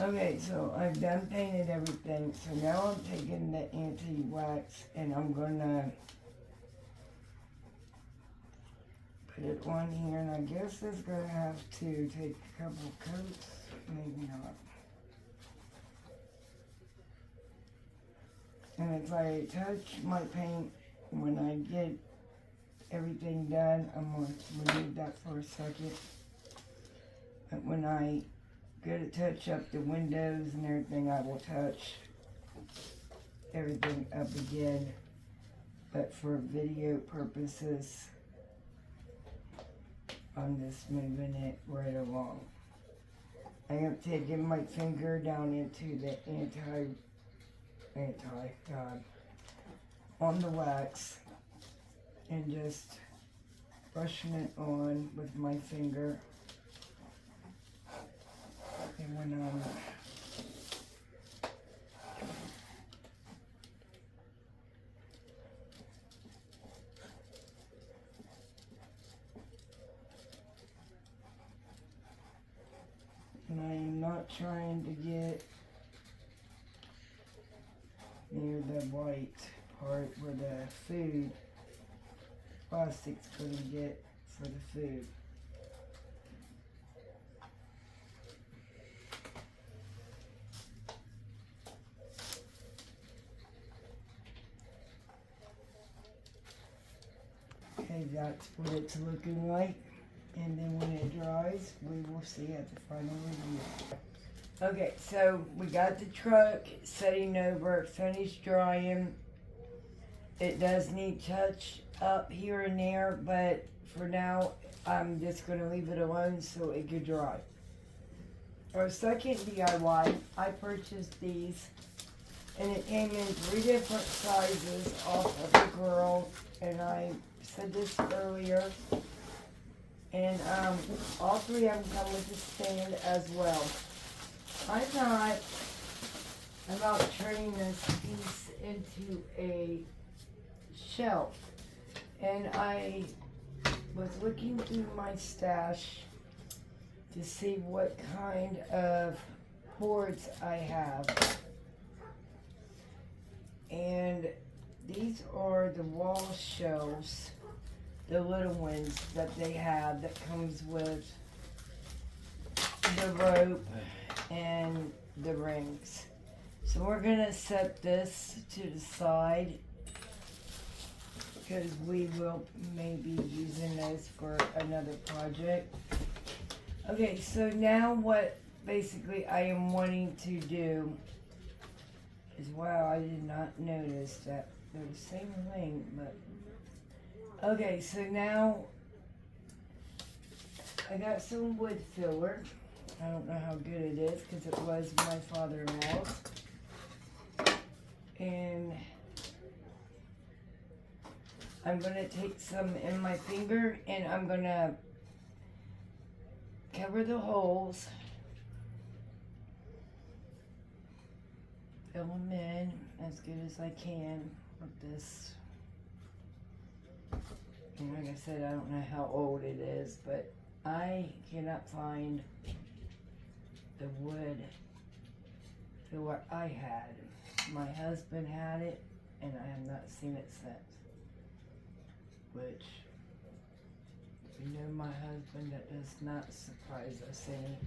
Okay, so I've done painted everything, so now I'm taking the anti-wax and I'm gonna put it on here, and I guess it's gonna have to take a couple coats, maybe not. And if I touch my paint when I get everything done, I'm going to remove that for a second. But when I go to touch up the windows and everything, I will touch everything up again. But for video purposes, I'm just moving it right along. I am taking my finger down into the on the wax and just brushing it on with my finger. And when I'm not trying to get near the white part where the food plastic's going to get for the food. Okay, that's what it's looking like. And then when it dries, we will see at the final review. Okay, so we got the truck setting over, finished drying. It does need touch up here and there, but for now, I'm just going to leave it alone so it could dry. Our second DIY, I purchased these, and it came in 3 different sizes off of the girl, and I said this earlier. And all 3 of them come with a stand as well. I thought about turning this piece into a shelf. And I was looking through my stash to see what kind of boards I have. And these are the wall shelves, the little ones that they have that comes with the rope and the rings. So we're gonna set this to the side because we will maybe using this for another project. Okay, so now what basically I am wanting to do is, wow, I did not notice that they're the same thing, but okay, so now I got some wood filler. I don't know how good it is because it was my father-in-law's. And I'm going to take some in my finger and I'm going to cover the holes. Fill them in as good as I can with this. And like I said, I don't know how old it is, but I cannot find the wood filler I had. My husband had it, and I have not seen it since. Which, you know, my husband, that does not surprise us any.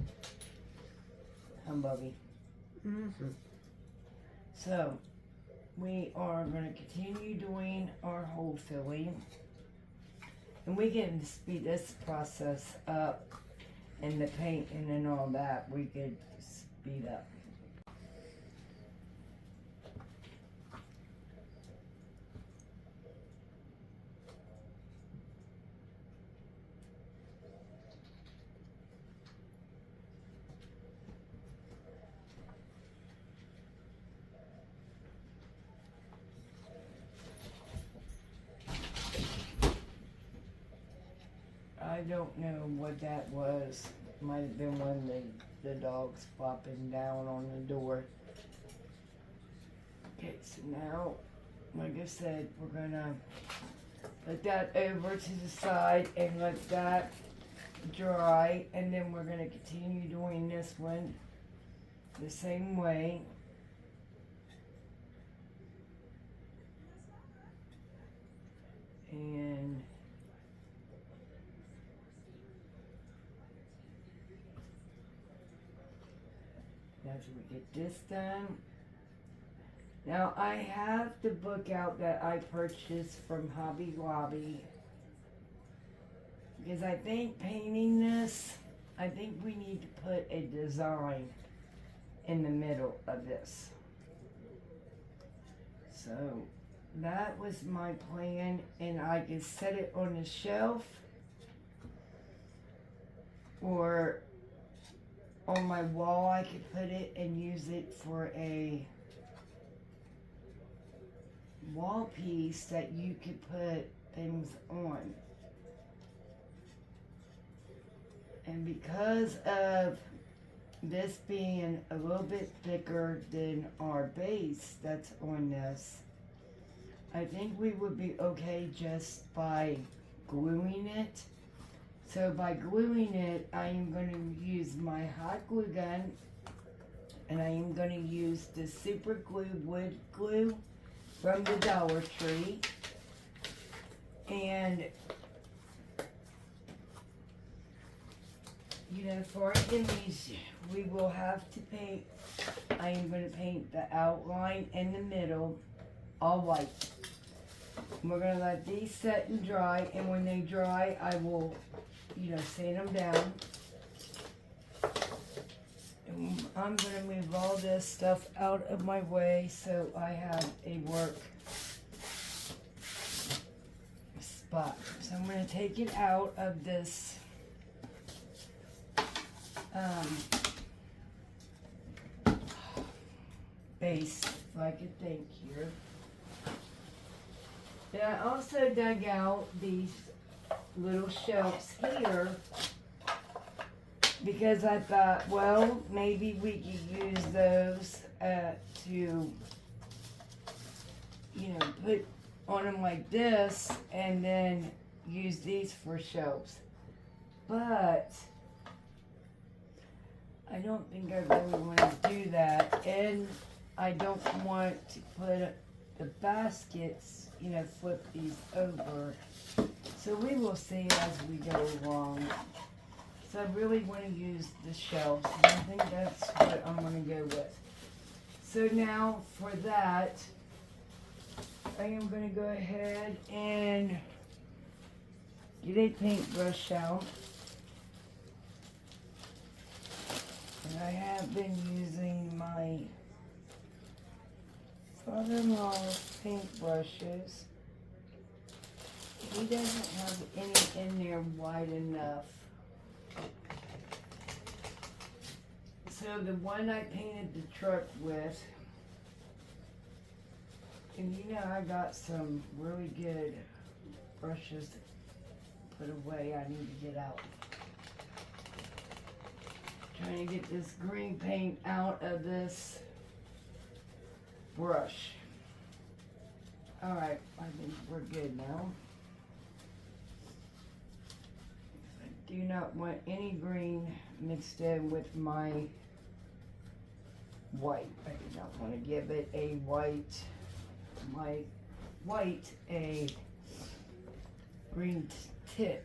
Humbuggy. Mm-hmm. So, we are going to continue doing our hole filling. And we can speed this process up, and the painting and all that, we could speed up. I don't know what that was. Might have been when the dog's flopping down on the door. Okay, so now, like I said, we're gonna put that over to the side and let that dry, and then we're gonna continue doing this one the same way. And after we get this done, now I have the book out that I purchased from Hobby Lobby, because I think painting this, I think we need to put a design in the middle of this. So that was my plan, and I could set it on the shelf or on my wall. I could put it and use it for a wall piece that you could put things on. And because of this being a little bit thicker than our base that's on this, I think we would be okay just by gluing it. So by gluing it, I am going to use my hot glue gun, and I am going to use the super glue wood glue from the Dollar Tree. And you know, for our image, we will have to paint, I am going to paint the outline in the middle all white. We're going to let these set and dry, and when they dry, I will, you know, sand them down. And I'm going to move all this stuff out of my way so I have a work spot. So I'm going to take it out of this base, if I could think here. And I also dug out these little shelves here because I thought, well, maybe we could use those to, you know, put on them like this and then use these for shelves. But I don't think I really want to do that, and I don't want to put the baskets, you know, flip these over. So we will see as we go along. So I really want to use the shelves, and I think that's what I'm going to go with. So now for that, I am going to go ahead and get a paintbrush out. And I have been using my father-in-law's paintbrushes. He doesn't have any in there wide enough. So the one I painted the truck with, and you know I got some really good brushes to put away I need to get out. Trying to get this green paint out of this brush. Alright, I think we're good now. I do not want any green mixed in with my white. I do not want to give it a white, a green tip.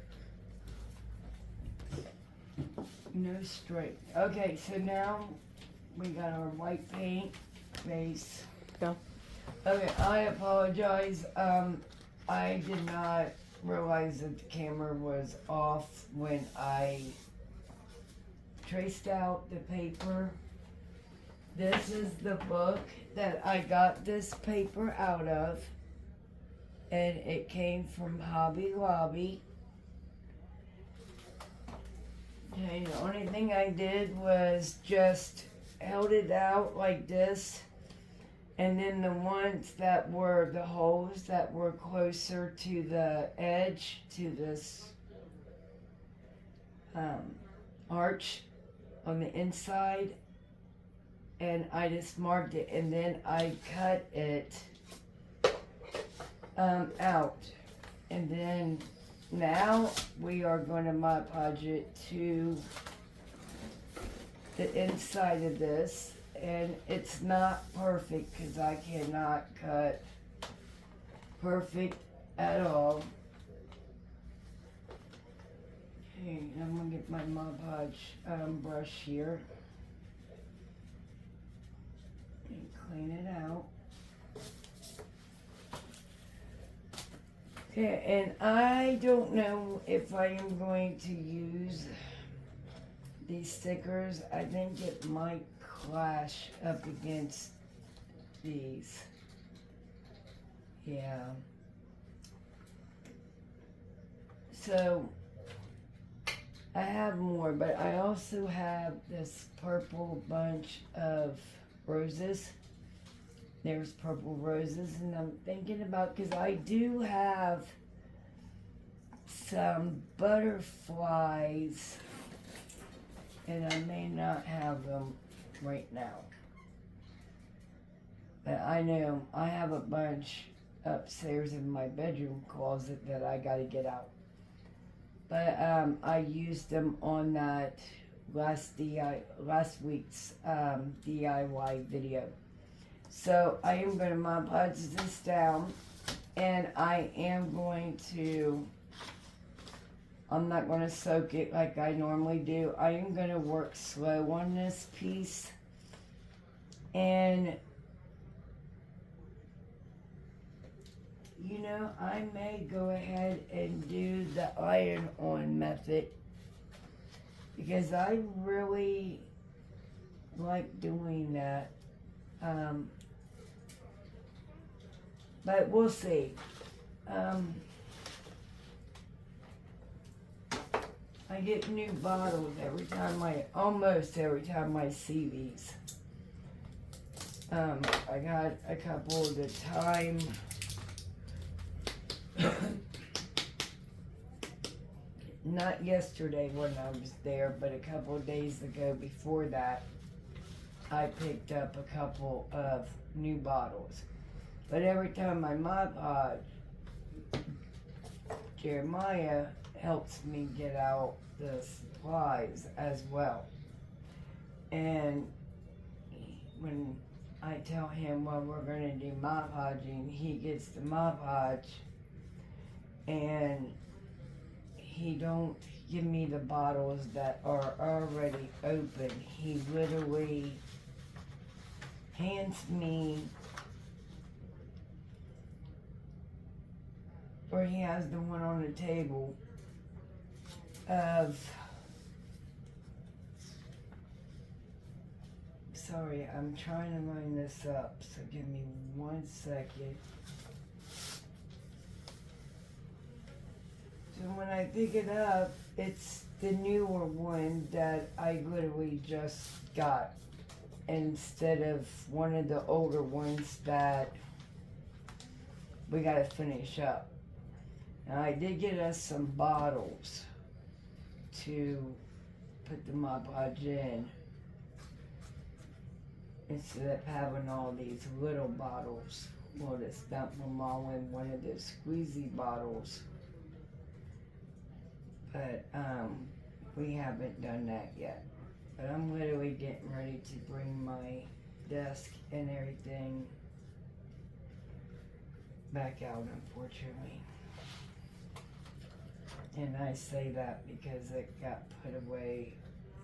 No straight. Okay, so now we got our white paint base. Go. Okay, I apologize. I did not realize that the camera was off when I traced out the paper. This is the book that I got this paper out of, and it came from Hobby Lobby. Okay, the only thing I did was just held it out like this, and then the ones that were the holes that were closer to the edge, to this arch on the inside, and I just marked it, and then I cut it out, and then now we are going to Mod Podge it to the inside of this, and it's not perfect because I cannot cut perfect at all. Okay, I'm gonna get my Mod Podge brush here and clean it out. Okay, and I don't know if I am going to use these stickers. I think it might clash up against these. Yeah. So I have more, but I also have this purple bunch of roses. There's purple roses, and I'm thinking about, because I do have some butterflies, and I may not have them right now. But I know I have a bunch upstairs in my bedroom closet that I gotta get out. But I used them on that last week's DIY video. So I am going to Mod Podge this down, and I am going to, I'm not going to soak it like I normally do. I am going to work slow on this piece, and you know, I may go ahead and do the iron on method because I really like doing that. But we'll see. I get new bottles almost every time I see these. I got a couple at a time. Not yesterday when I was there, but a couple of days ago before that, I picked up a couple of new bottles. But every time I Mod Podge, Jeremiah helps me get out the supplies as well. And when I tell him, well, we're going to do Mod Podging, he gets the Mod Podge, and he don't give me the bottles that are already open. He literally hands me, or he has the one on the table of, sorry, I'm trying to line this up, so give me 1 second. So when I pick it up, it's the newer one that I literally just got, instead of one of the older ones that we gotta finish up. Now I did get us some bottles to put the Mod Podge in, instead of having all these little bottles. We'll just dump them all in one of those squeezy bottles. But we haven't done that yet. But I'm literally getting ready to bring my desk and everything back out, unfortunately. And I say that because it got put away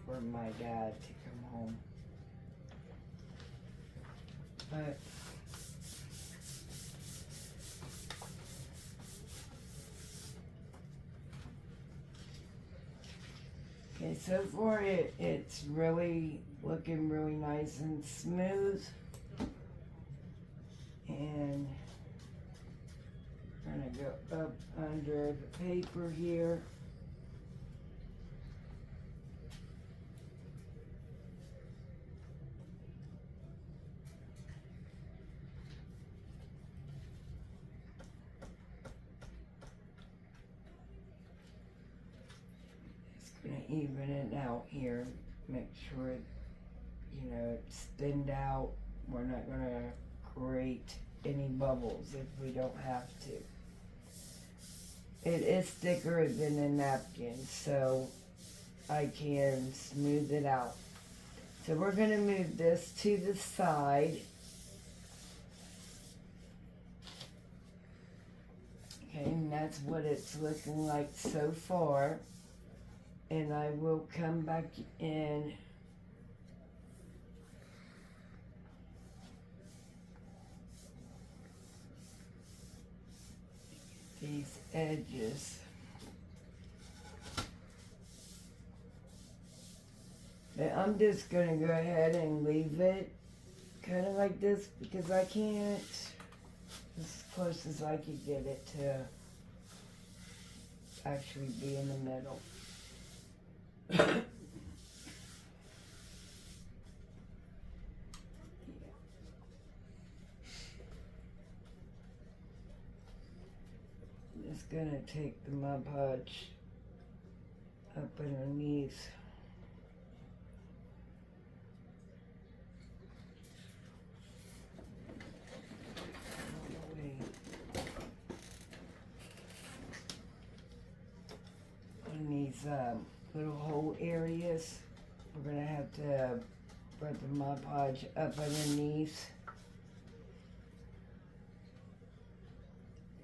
for my dad to come home. But okay, so far it's really looking really nice and smooth. And I'm gonna go up under the paper here. Gonna even it out here, make sure it, you know, it's thinned out. We're not gonna create any bubbles if we don't have to. It is thicker than a napkin, so I can smooth it out. So we're going to move this to the side. Okay, and that's what it's looking like so far. And I will come back in these edges. But I'm just going to go ahead and leave it kind of like this because I can't, as close as I could get it to actually be in the middle. Just going to take the Mod Podge up underneath. On these little hole areas, we're going to have to rub the Mod Podge up underneath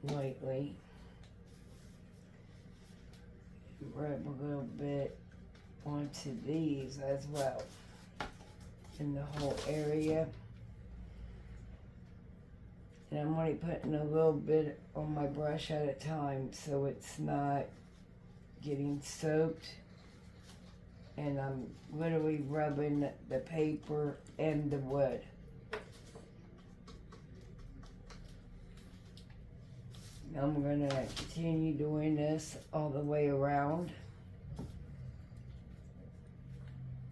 lightly. Rub a little bit onto these as well in the whole area. And I'm only putting a little bit on my brush at a time so it's not getting soaked. And I'm literally rubbing the paper and the wood. I'm going to continue doing this all the way around.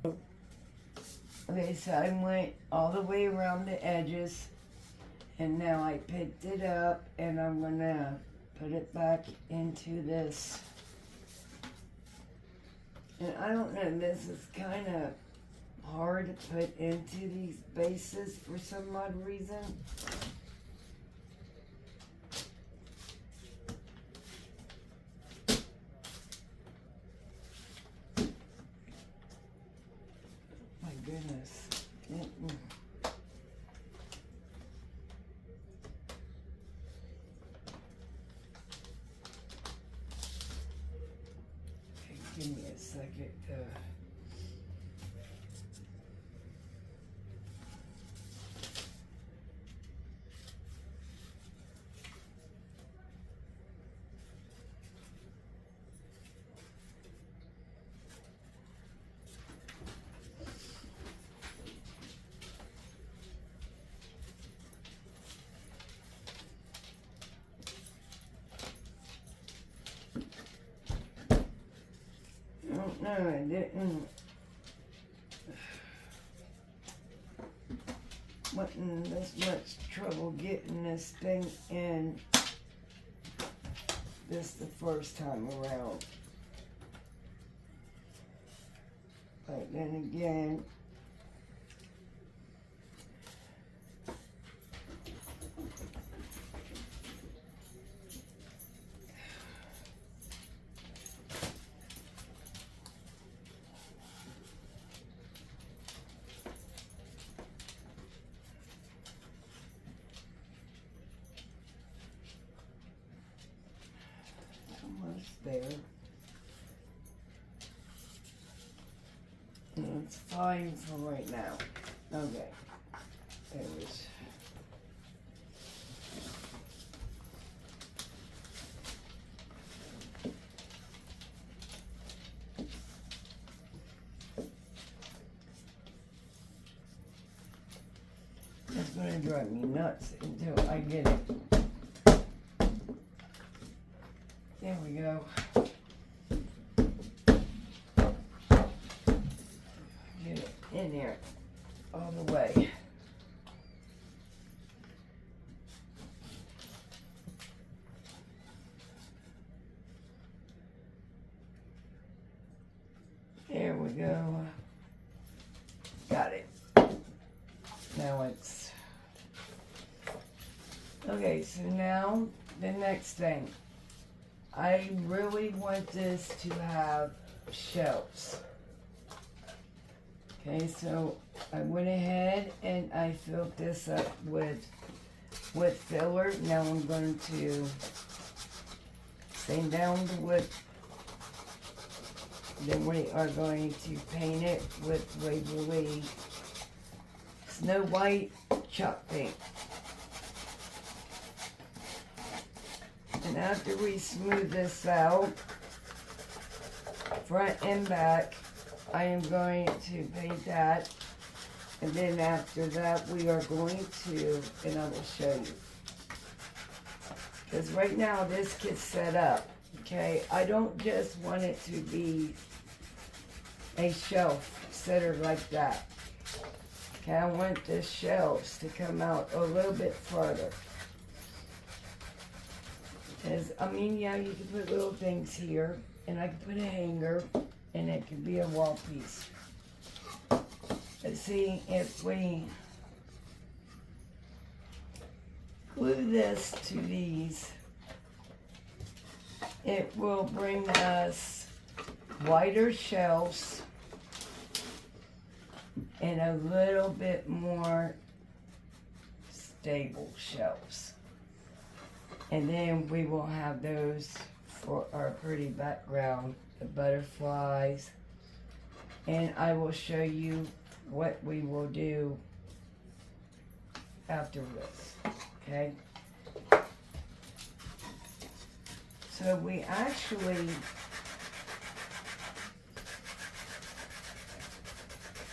Okay, so I went all the way around the edges, and now I picked it up and I'm going to put it back into this. And I don't know, this is kind of hard to put into these bases for some odd reason. My goodness. Give me a second. No, I didn't. Wasn't this much trouble getting this thing in this the first time around. But then again, there. And it's fine for right now. Okay. There was. It's going to drive me nuts until I get it. There we go. Get it in there all the way. There we go. Got it. Now it's... Okay, so now the next thing. I really want this to have shelves. Okay, so I went ahead and I filled this up with filler. Now I'm going to sand down the wood. Then we are going to paint it with Waverly Snow White chalk paint. And after we smooth this out, front and back, I am going to paint that. And then after that, we are going to, and I will show you. Because right now, this gets set up, okay? I don't just want it to be a shelf sitter like that. Okay, I want the shelves to come out a little bit farther. Because, I mean, yeah, you can put little things here, and I can put a hanger, and it can be a wall piece. But see, if we glue this to these, it will bring us wider shelves and a little bit more stable shelves. And then we will have those for our pretty background, the butterflies. And I will show you what we will do after this, okay? So we actually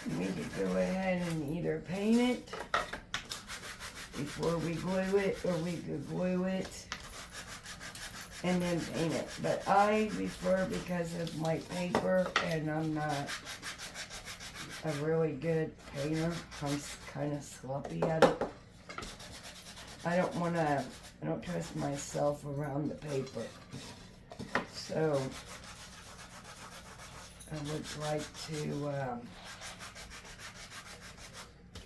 could go ahead and either paint it before we glue it, or we could glue it and then paint it. But I prefer, because of my paper, and I'm not a really good painter, I'm kind of sloppy at it. I don't trust myself around the paper. So I would like to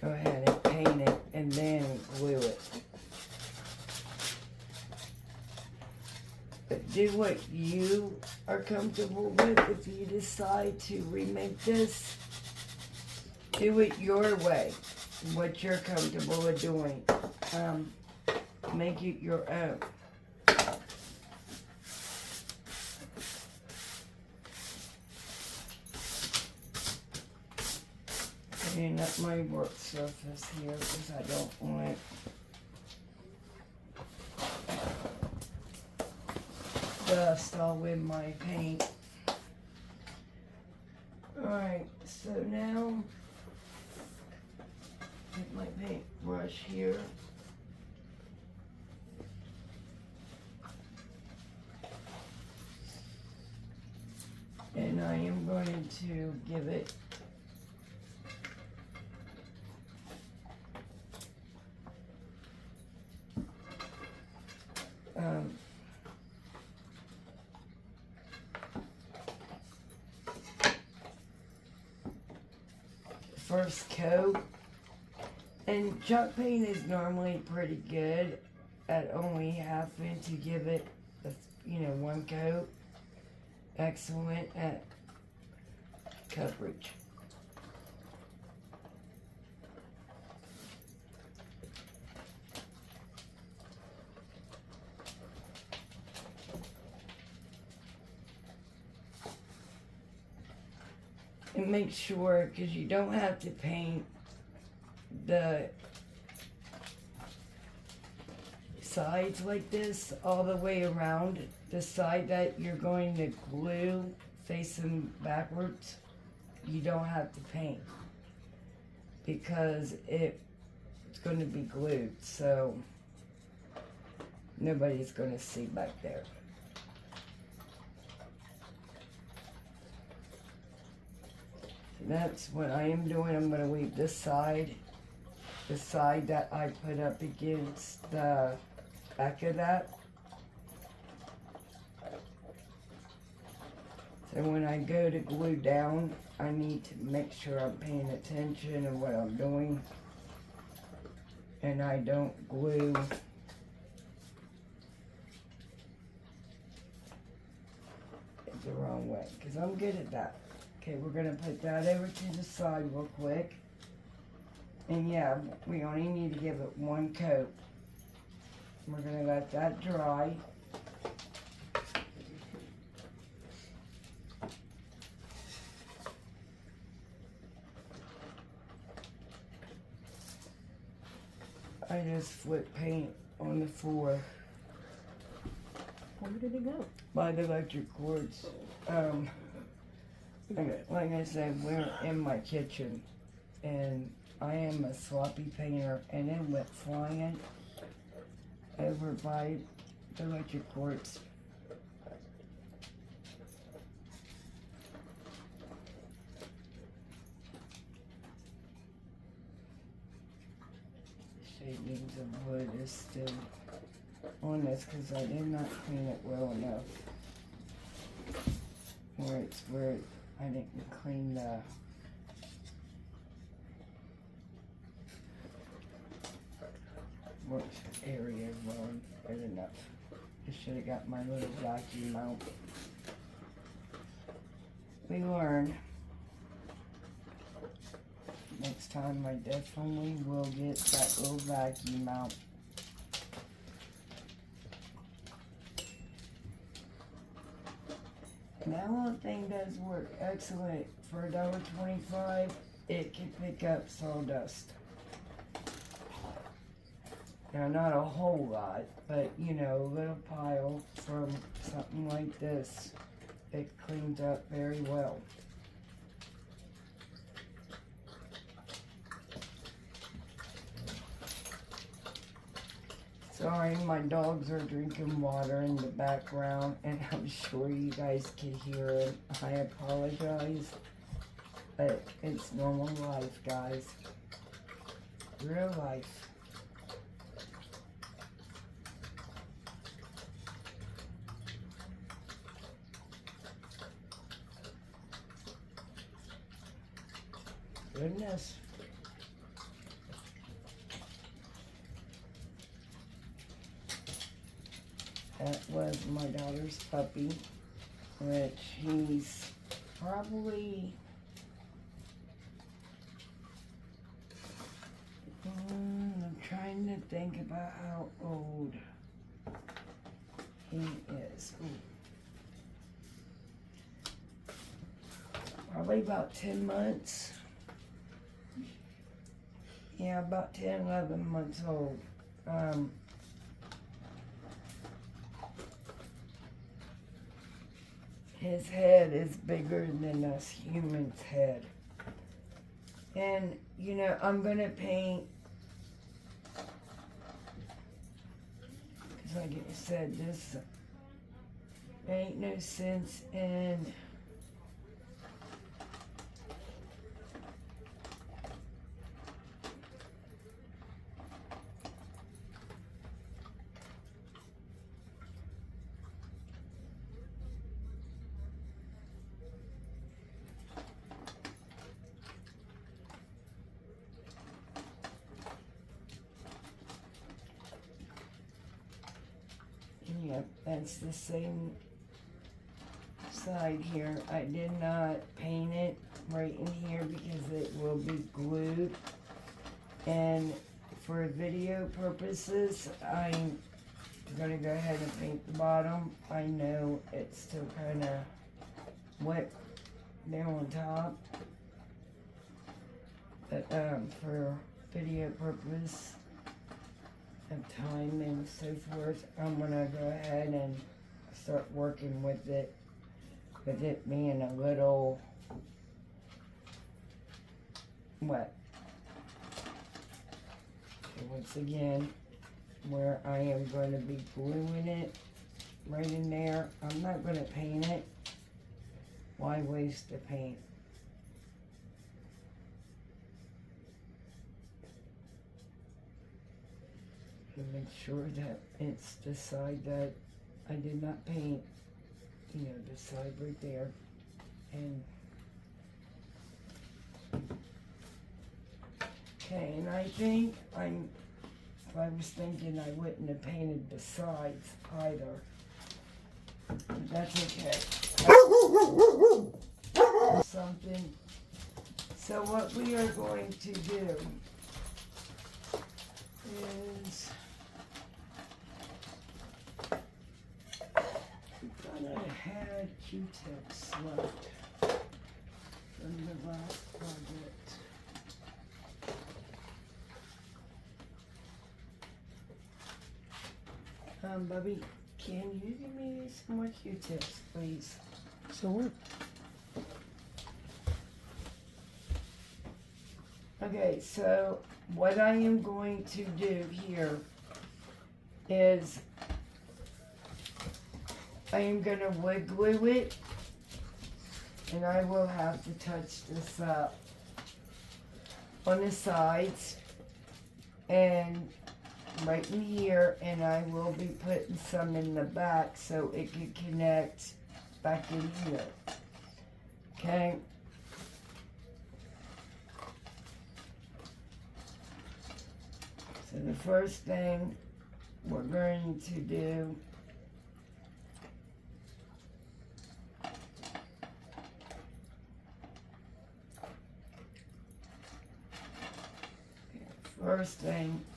go ahead and paint it and then glue it. But do what you are comfortable with. If you decide to remake this, do it your way, what you're comfortable with doing. Make it your own. Clean up my work surface here, because I don't want dust all in my paint. Alright, so now get my paintbrush here. And I am going to give it first coat. And chalk paint is normally pretty good at only having to give it, one coat. Excellent at coverage. And make sure, because you don't have to paint the sides like this all the way around. The side that you're going to glue facing backwards, you don't have to paint, because it's going to be glued, so nobody's going to see back there. So that's what I am doing. I'm going to leave this side, the side that I put up against the back of that. So when I go to glue down, I need to make sure I'm paying attention to what I'm doing, and I don't glue it the wrong way, because I'm good at that. Okay, we're gonna put that over to the side real quick. And yeah, we only need to give it one coat. We're gonna let that dry. I just flipped paint on the floor. Where did it go? By the electric cords. Like I said, we're in my kitchen, and I am a sloppy painter, and it went flying over by the electric cords. Shavings of wood is still on this because I did not clean it well enough. Where I didn't clean the work area well good enough. I should have got my little vacuum out. We learn. Next time I definitely will get that little vacuum out. And that little thing does work excellent for $1.25. It can pick up sawdust. Now, not a whole lot, but you know, a little pile from something like this. It cleans up very well. Sorry, my dogs are drinking water in the background, and I'm sure you guys can hear it. I apologize, but it's normal life, guys. Real life. Goodness. That was my daughter's puppy, which he's probably, I'm trying to think about how old he is. Probably about 10 months. Yeah, about 10, 11 months old. His head is bigger than us humans' head. And, you know, I'm going to paint, because like I said, this ain't no sense in Yep, that's the same side here. I did not paint it right in here because it will be glued. And for video purposes, I'm going to go ahead and paint the bottom. I know it's still kind of wet there on top. But for video purpose of time and so forth, I'm gonna go ahead and start working with it being a little wet. Okay, once again, where I am going to be gluing it right in there. I'm not going to paint it. Why waste the paint? To make sure that it's the side that I did not paint, you know, the side right there. And okay, and I think if I was thinking, I wouldn't have painted the sides either. But that's okay. something. So what we are going to do is we kind of had Q-tips left from the last project. Bubby, can you give me some more Q-tips, please? Sure. Okay, so what I am going to do here is I am going to wood glue it, and I will have to touch this up on the sides and right in here, and I will be putting some in the back so it can connect back in here. Okay. So the first thing we're going to do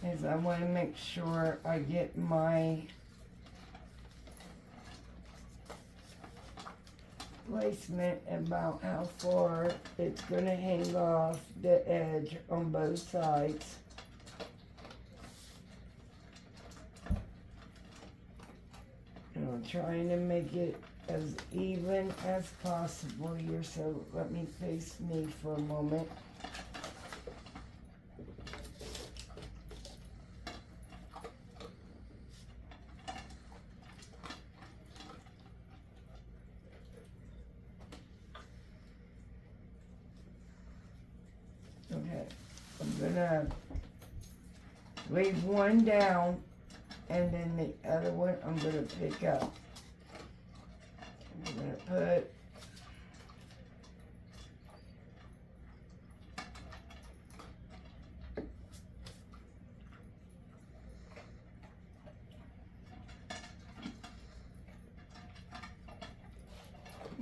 is I want to make sure I get my placement about how far it's going to hang off the edge on both sides. And I'm trying to make it as even as possible here, so let me face me for a moment. Okay, I'm gonna leave one down, and then the other one I'm gonna pick up. I'm gonna put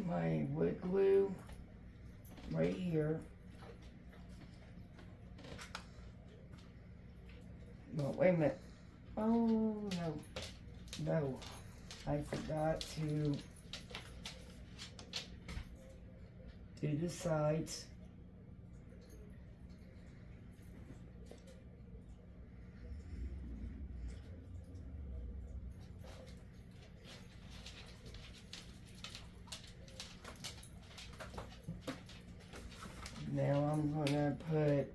my wood glue right here. No, wait a minute. Oh, no, I forgot to do the sides. Now I'm gonna put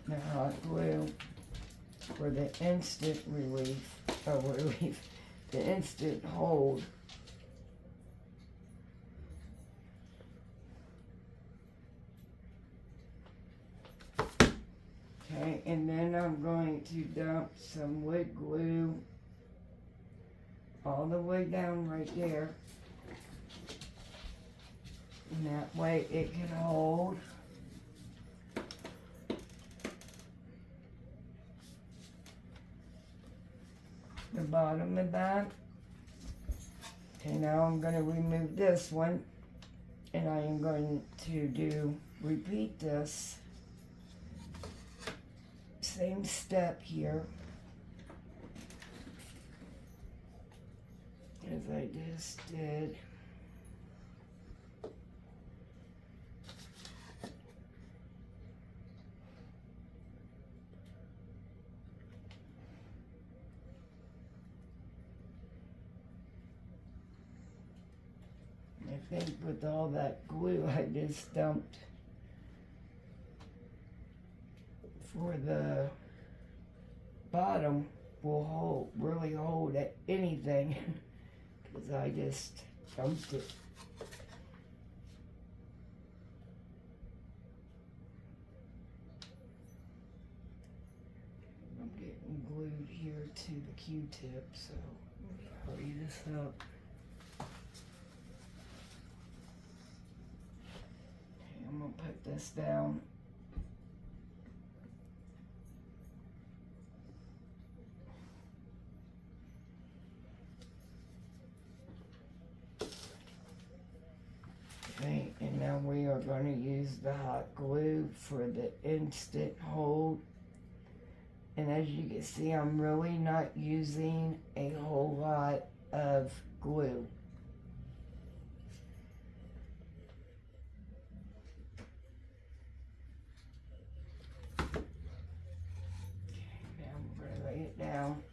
the hot glue for the instant the instant hold. Okay, and then I'm going to dump some wood glue all the way down right there. And that way it can hold. The bottom of that. Okay, now I'm going to remove this one, and I am going to repeat this same step here as I just did. I think with all that glue I just dumped for the bottom will really hold at anything because I just dumped it. I'm getting glued here to the Q-tip, so let me hurry this up. I'm going to put this down. Now we are going to use the hot glue for the instant hold. And as you can see, I'm really not using a whole lot of glue. Okay, now I'm going to lay it down.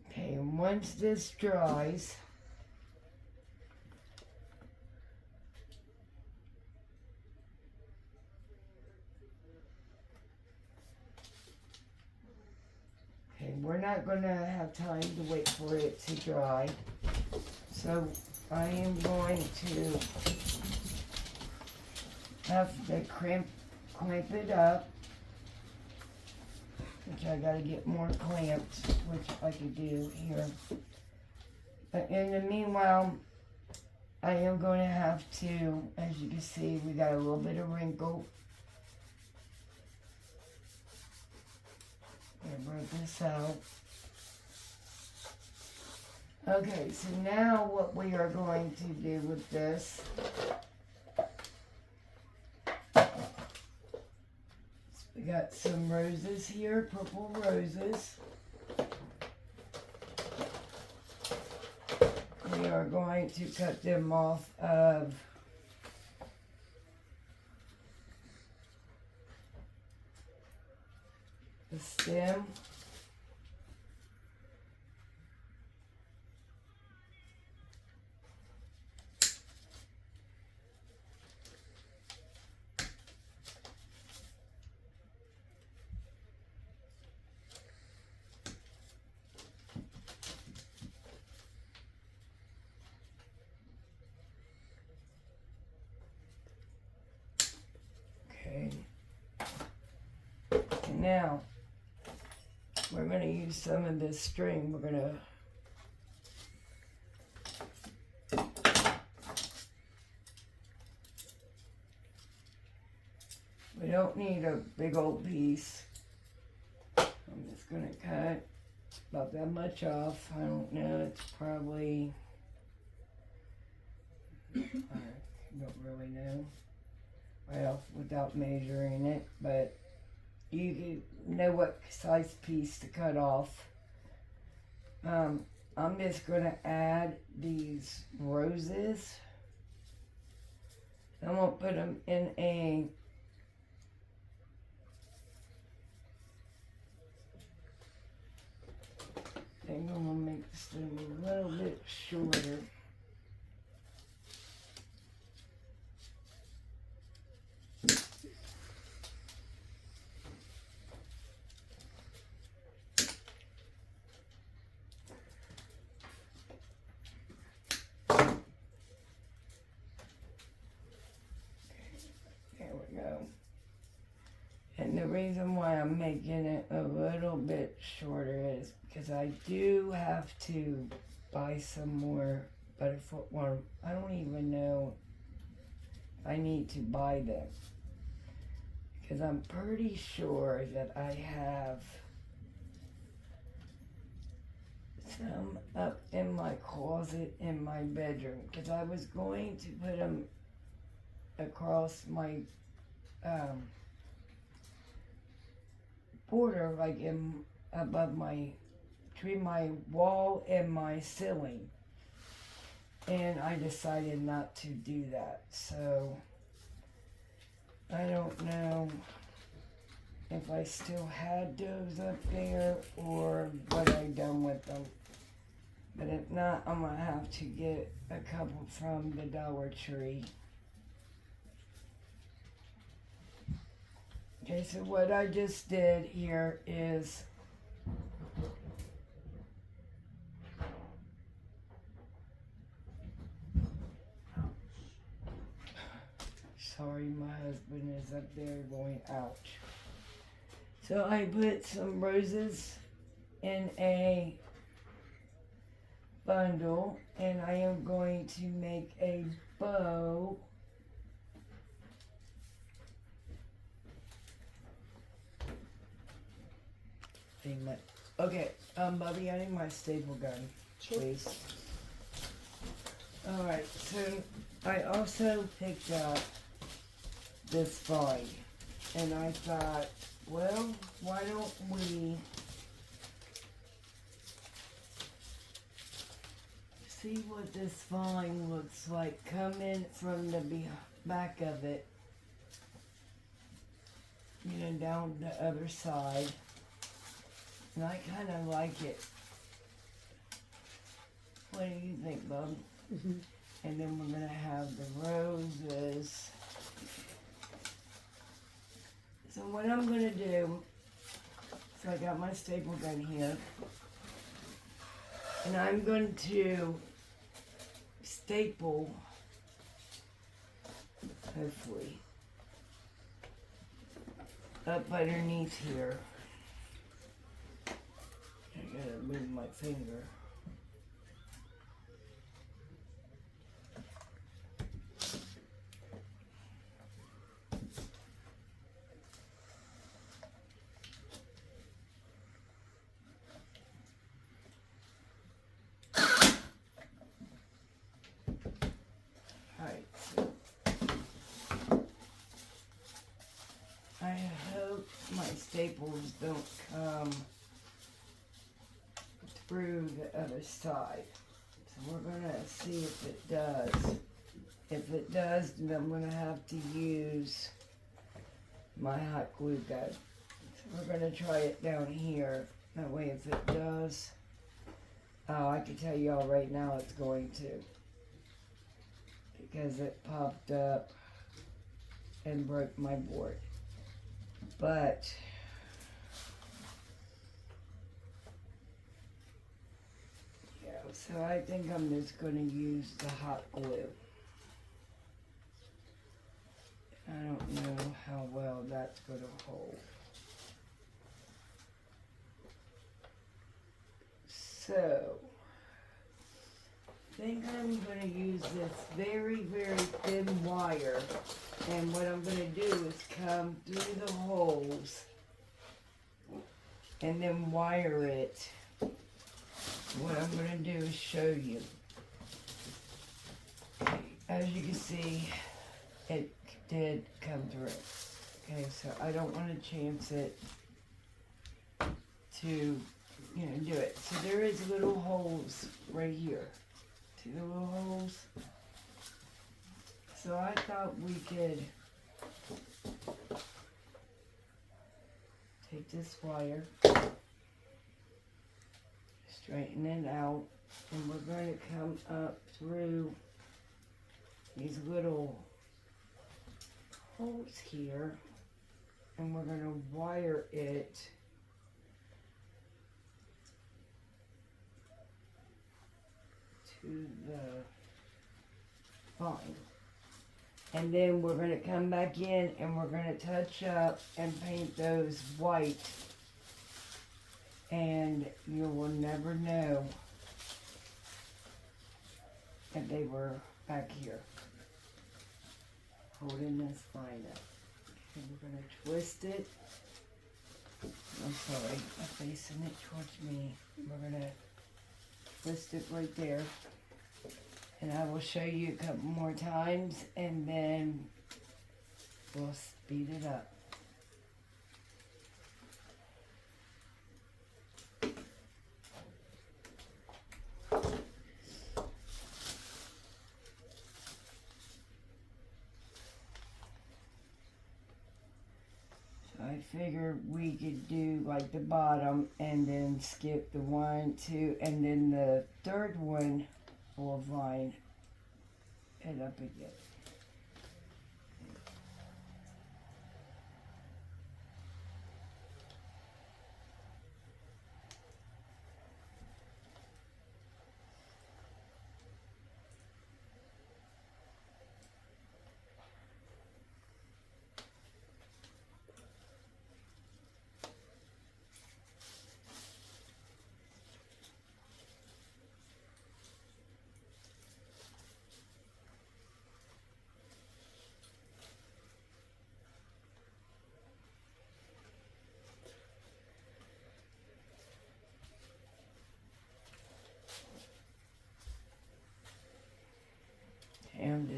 Okay, and once this dries, okay, we're not going to have time to wait for it to dry, so I am going to have to clamp it up, which I gotta get more clamps, which I could do here. But in the meanwhile, I am going to have to, as you can see, we got a little bit of wrinkle. I'm gonna rub this out. Okay, so now what we are going to do with this, we got some roses here, purple roses. We are going to cut them off of the stem. Okay. And now we're going to use some of this string. We're going to we don't need a big old piece. I'm just going to cut about that much off. I don't know, it's probably, I don't really know right off without measuring it, but you can know what size piece to cut off. I'm just going to add these roses. I'm going to put them in a thing. I'm going to make this thing a little bit shorter. And the reason why I'm making it a little bit shorter is because I do have to buy some more butterfoot worm. I don't even know if I need to buy them, because I'm pretty sure that I have some up in my closet in my bedroom, because I was going to put them across my border, like in above my between my wall and my ceiling, and I decided not to do that. So I don't know if I still had those up there or what I done with them. But if not, I'm gonna have to get a couple from the Dollar Tree. Okay, so what I just did here is sorry, my husband is up there going, ouch. So I put some roses in a bundle, and I am going to make a bow. Okay, Bubby, I need my staple gun, please. Alright, so I also picked up this vine, and I thought, well, why don't we see what this vine looks like coming from the back of it, you know, down the other side. And I kind of like it. What do you think, Bub? Mm-hmm. And then we're going to have the roses. So what I'm going to do, so I got my staple gun here. And I'm going to staple, hopefully, up underneath here. I gotta move my finger. Alright, so I hope my staples don't come through the other side. So we're gonna see if it does. If it does, then I'm gonna have to use my hot glue gun. So we're gonna try it down here. That way if it does, oh, I can tell y'all right now it's going to. Because it popped up and broke my board. But so I think I'm just going to use the hot glue. I don't know how well that's going to hold. So, I think I'm going to use this very, very thin wire. And what I'm going to do is come through the holes and then wire it. What I'm going to do is show you. As you can see, it did come through. Okay, so I don't want to chance it to, you know, do it. So there is little holes right here. See the little holes? So I thought we could take this wire, straighten it out, and we're going to come up through these little holes here, and we're going to wire it to the vine. And then we're going to come back in and we're going to touch up and paint those white. And you will never know that they were back here holding this vine up. And we're going to twist it. I'm sorry, I'm facing it towards me. We're going to twist it right there. And I will show you a couple more times and then we'll speed it up. I figured we could do like the bottom and then skip the 1, 2, and then the third one will vine it up again.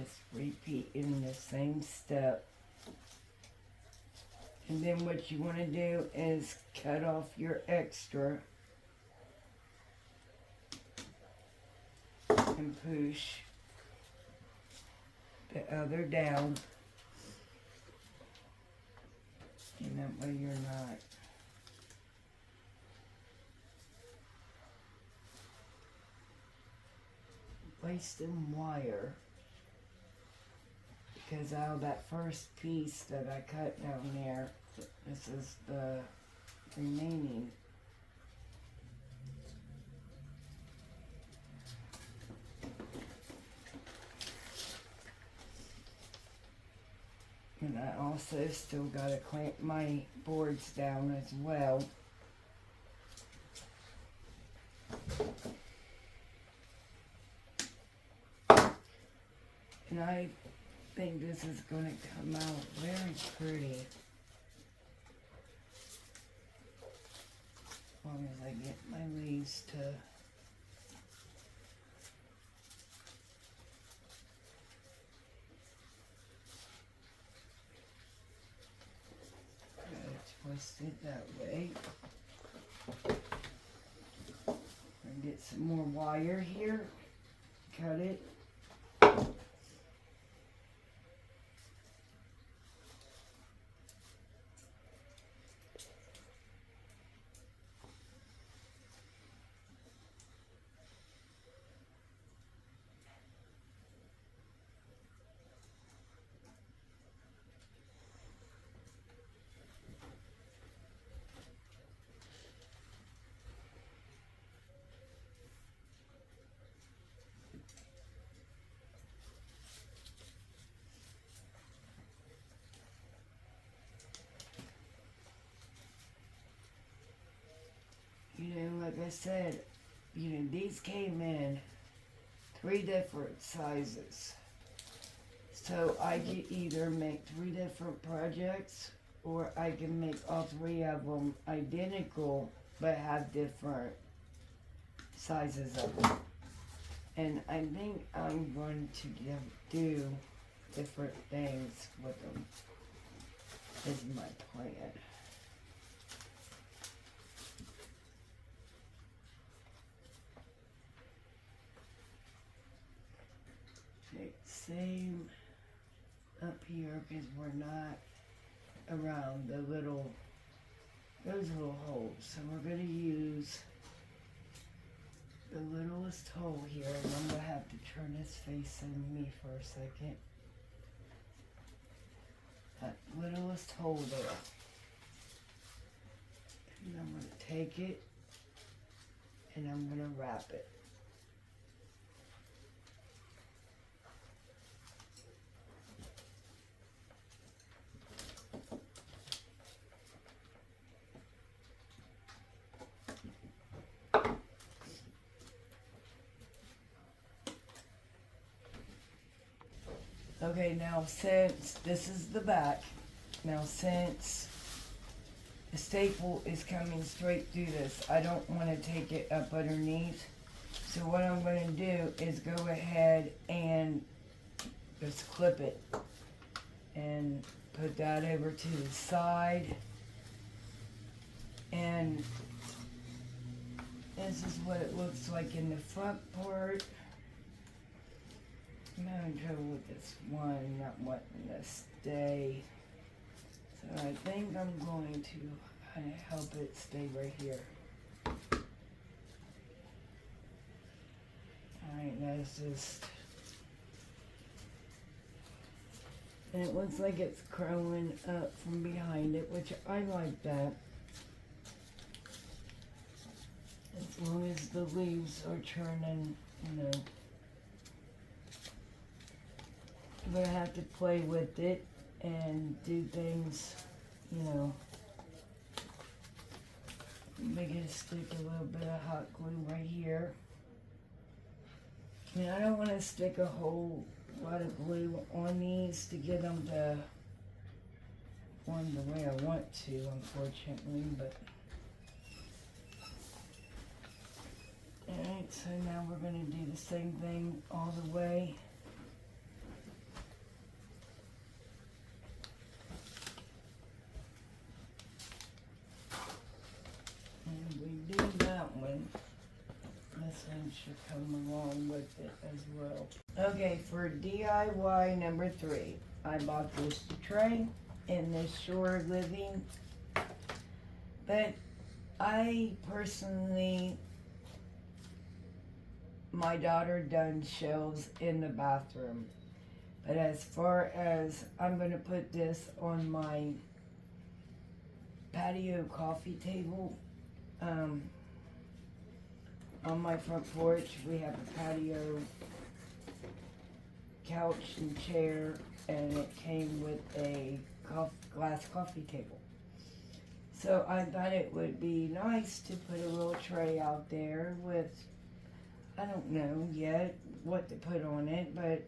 just repeating the same step. And then what you want to do is cut off your extra and push the other down. And that way you're not wasting wire. Because out of that first piece that I cut down there, this is the remaining. And I also still gotta clamp my boards down as well. And I think this is gonna come out very pretty. As long as I get my leaves to twist it that way. And get some more wire here. Cut it. You know, like I said, you know, these came in 3 different sizes. So I can either make 3 different projects, or I can make all 3 of them identical, but have different sizes of them. And I think I'm going to do different things with them, is my plan. Same up here, because we're not around those little holes. So we're going to use the littlest hole here, and I'm going to have to turn this facing me for a second. That littlest hole there. And I'm going to take it, and I'm going to wrap it. Okay, now since this is the back, now since the staple is coming straight through this, I don't want to take it up underneath. So what I'm going to do is go ahead and just clip it and put that over to the side. And this is what it looks like in the front part. I'm having trouble with this one, not wanting to stay. So I think I'm going to kind of help it stay right here. Alright, now it's just... And it looks like it's growing up from behind it, which I like that. As long as the leaves are turning, you know. I'm going to have to play with it and do things, you know. Make it stick a little bit of hot glue right here. I mean, I don't want to stick a whole lot of glue on these to get them to form the way I want to, unfortunately, but... Alright, so now we're going to do the same thing all the way. it as well. Okay, for DIY number 3, I bought this tray in this Shore Living, but I personally, my daughter done shelves in the bathroom. But as far as, I'm going to put this on my patio coffee table. On my front porch, we have a patio couch and chair, and it came with a glass coffee table. So I thought it would be nice to put a little tray out there with, I don't know yet what to put on it, but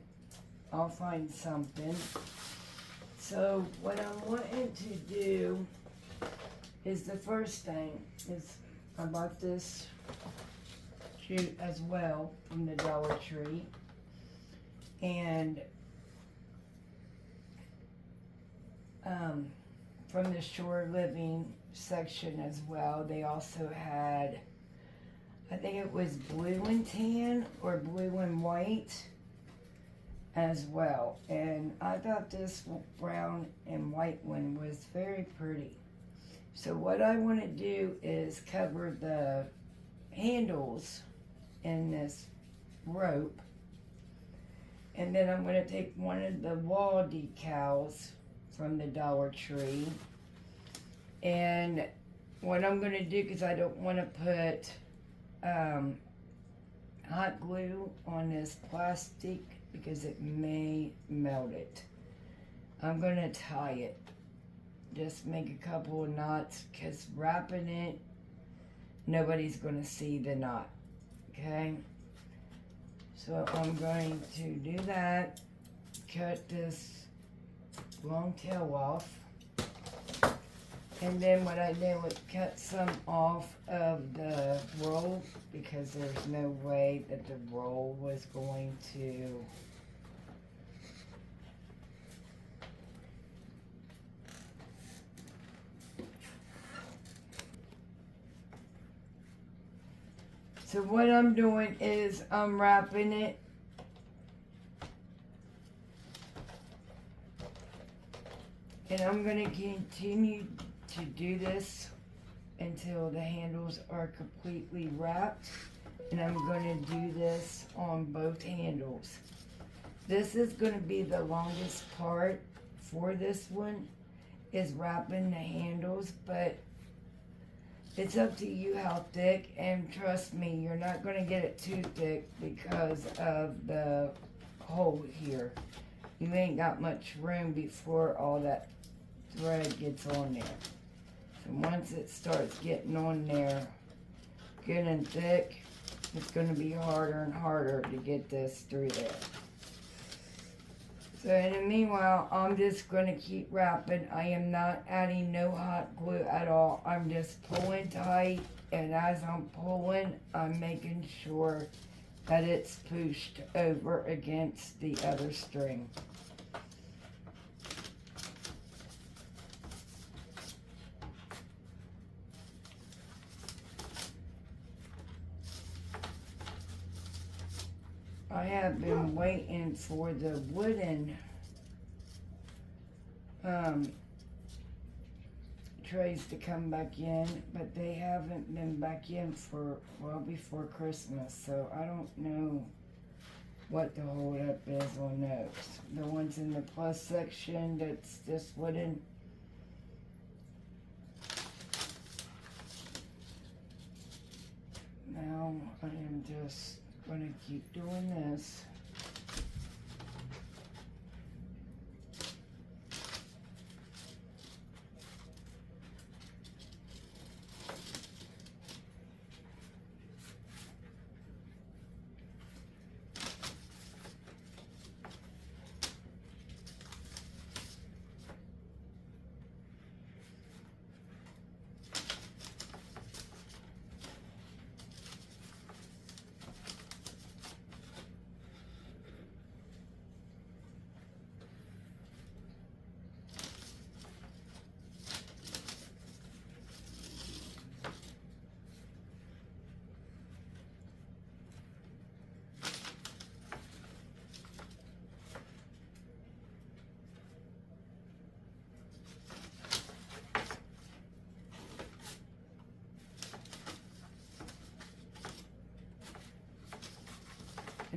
I'll find something. So what I'm wanting to do is, the first thing is, I bought this jute as well from the Dollar Tree, and from the Shore Living section as well, they also had, I think it was blue and tan or blue and white as well, and I thought this brown and white one was very pretty. So what I want to do is cover the handles in this rope, and then I'm going to take one of the wall decals from the Dollar Tree, and what I'm going to do, because I don't want to put hot glue on this plastic because it may melt it, I'm going to tie it. Just make a couple of knots, because wrapping it, nobody's going to see the knot. Okay? So I'm going to do that. Cut this long tail off. And then what I did was cut some off of the roll, because there's no way that the roll was going to So what I'm doing is I'm wrapping it. And I'm going to continue to do this until the handles are completely wrapped. And I'm going to do this on both handles. This is going to be the longest part for this one, is wrapping the handles, but it's up to you how thick, and trust me, you're not going to get it too thick because of the hole here. You ain't got much room before all that thread gets on there. So once it starts getting on there good and thick, it's going to be harder and harder to get this through there. So in the meanwhile, I'm just going to keep wrapping. I am not adding no hot glue at all. I'm just pulling tight, and as I'm pulling, I'm making sure that it's pushed over against the other string. I have been waiting for the wooden trays to come back in, but they haven't been back in for, well, before Christmas, so I don't know what the hold up is on those. The ones in the plus section, that's just wooden. Now I am just going to keep doing this.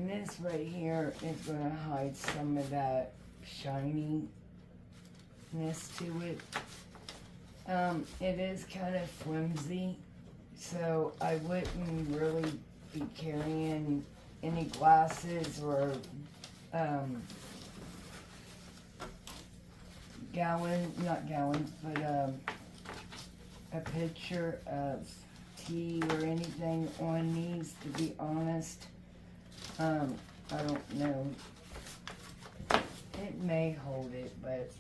And this right here is going to hide some of that shininess to it. It is kind of flimsy, so I wouldn't really be carrying any glasses or not gallons, but a pitcher of tea or anything on these, to be honest. I don't know. It may hold it, but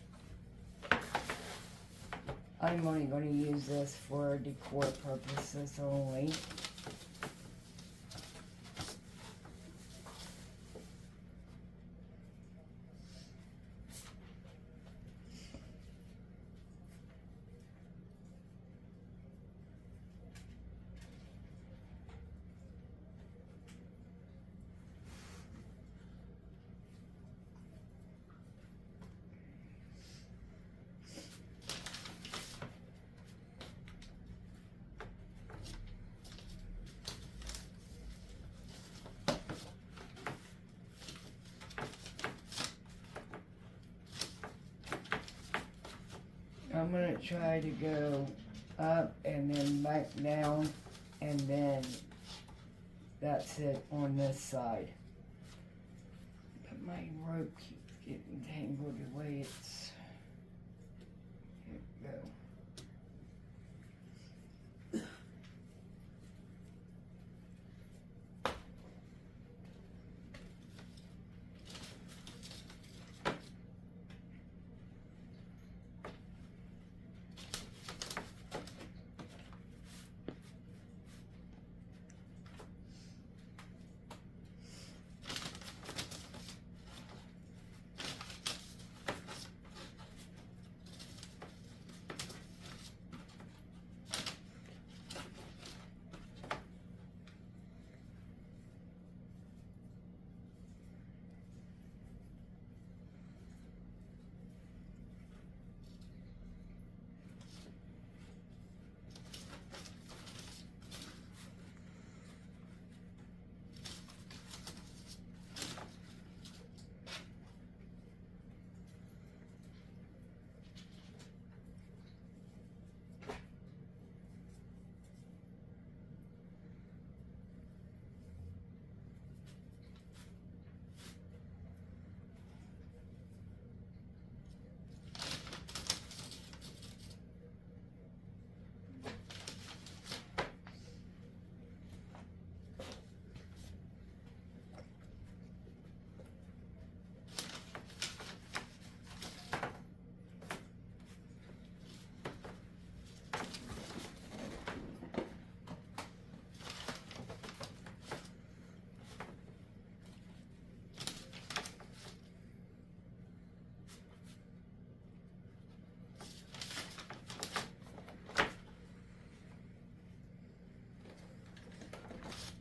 I'm only going to use this for decor purposes only. I'm going to try to go up and then back down, and then that's it on this side. But my rope keeps getting tangled the way it's... Here we go.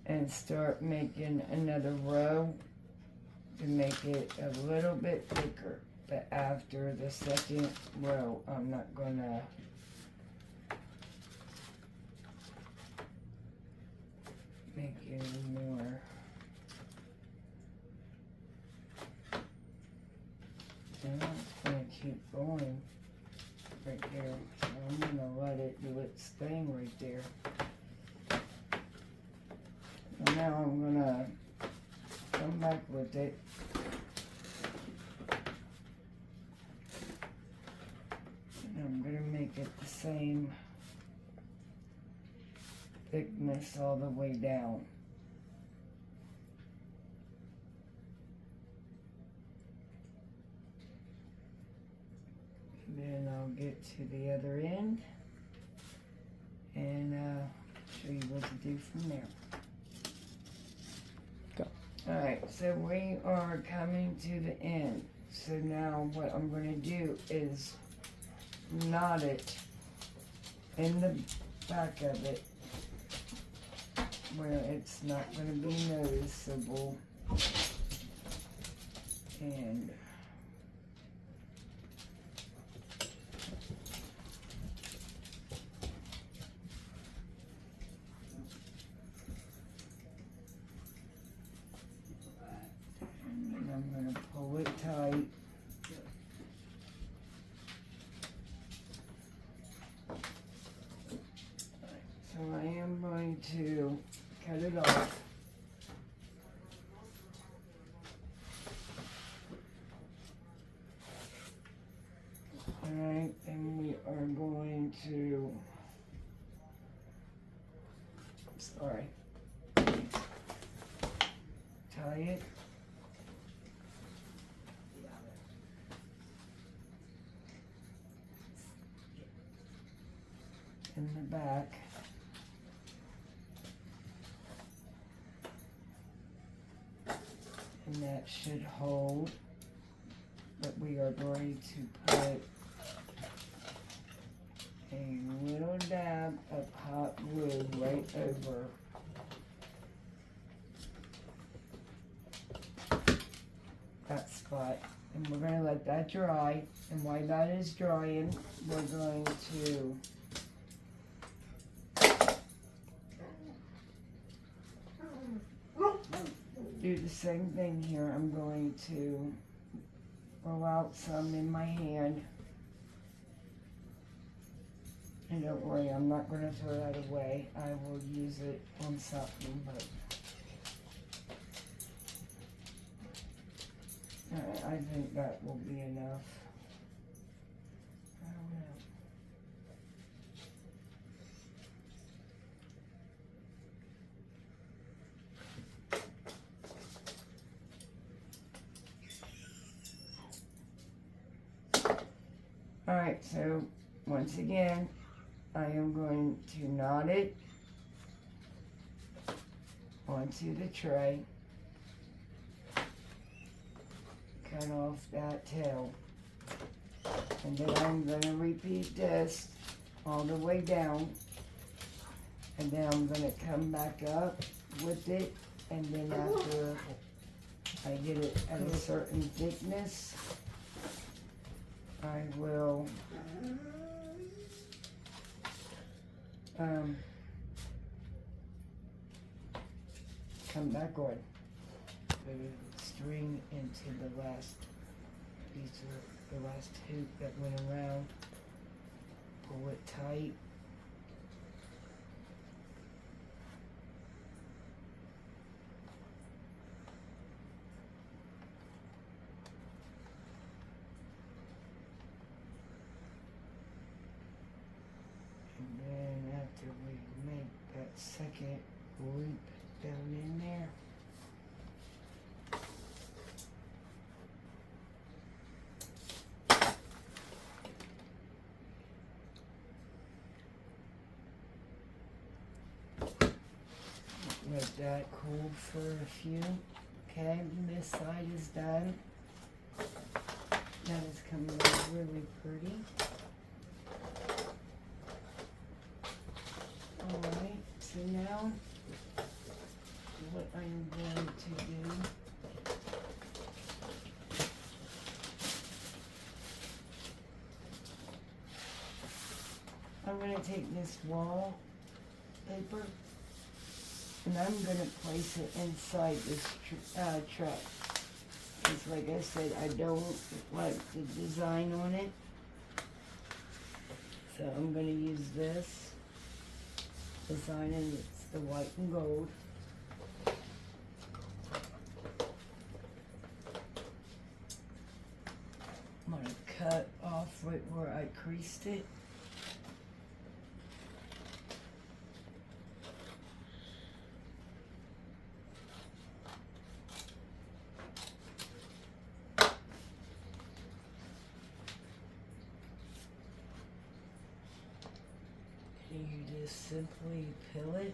And start making another row to make it a little bit thicker. But after the second row, I'm not gonna make any more. And I'm just gonna keep going right there. So I'm gonna let it do its thing right there. And now I'm gonna come back with it. And I'm gonna make it the same thickness all the way down. And then I'll get to the other end and show you what to do from there. Alright, so we are coming to the end. So now what I'm going to do is knot it in the back of it where it's not going to be noticeable. And Alright, and we are going to, sorry, tie it. In the back. And that should hold, but we are going to put a little dab of hot glue right over that spot. And we're going to let that dry, and while that is drying, we're going to do the same thing here. I'm going to roll out some in my hand. And don't worry, I'm not going to throw that away. I will use it on something, but I think that will be enough. I don't know. Alright, so once again, I am going to knot it onto the tray, cut off that tail, and then I'm going to repeat this all the way down, and then I'm going to come back up with it, and then after I get it at a certain thickness, I will come back on, put a string into the last piece of the last hoop that went around, pull it tight, and then after we make that second loop down in there, let that cool for a few. Okay, this side is done. That is coming out really pretty. Alright, so now what I'm going to do, I'm going to take this wall paper and I'm going to place it inside this tray. Because like I said, I don't like the design on it. So I'm going to use this design, and it's the white and gold. I'm going to cut off right where I creased it. And you just simply peel it.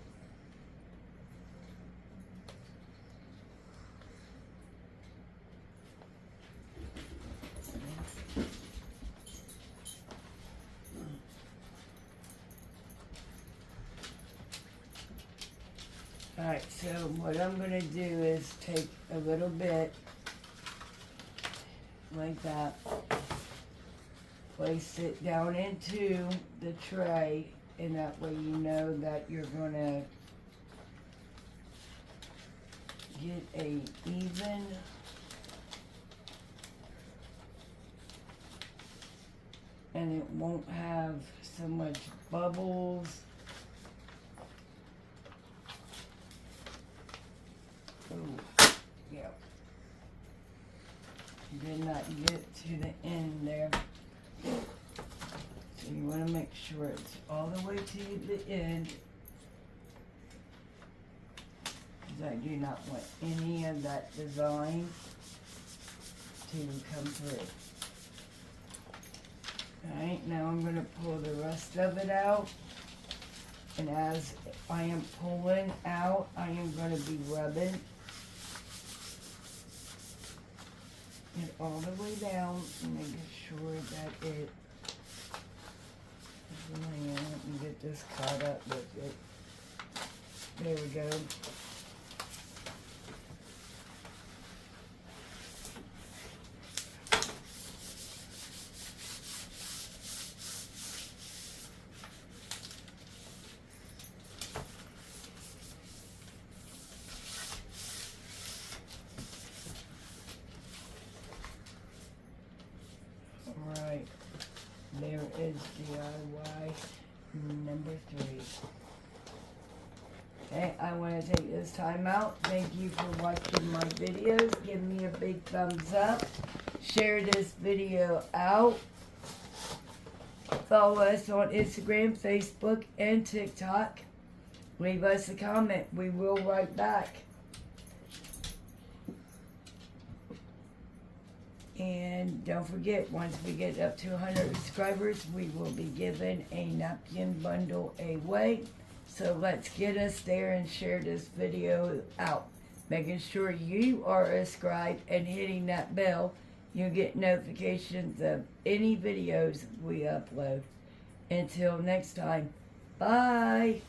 Alright, so what I'm going to do is take a little bit like that, place it down into the tray, and that way you know that you're going to get a even and it won't have so much bubbles. Ooh, yeah. Did not get to the end there. So you want to make sure it's all the way to the end, because I do not want any of that design to come through. Alright, now I'm going to pull the rest of it out. And as I am pulling out, I am going to be rubbing it all the way down and making sure that it is laying. Let me get this caught up with it. There we go. Alright, there is DIY number 3. Okay, I want to take this time out. Thank you for watching my videos. Give me a big thumbs up. Share this video out. Follow us on Instagram, Facebook, and TikTok. Leave us a comment. We will write back. And don't forget, once we get up to 100 subscribers, we will be giving a napkin bundle away. So let's get us there and share this video out. Making sure you are subscribed and hitting that bell. You'll get notifications of any videos we upload. Until next time, bye.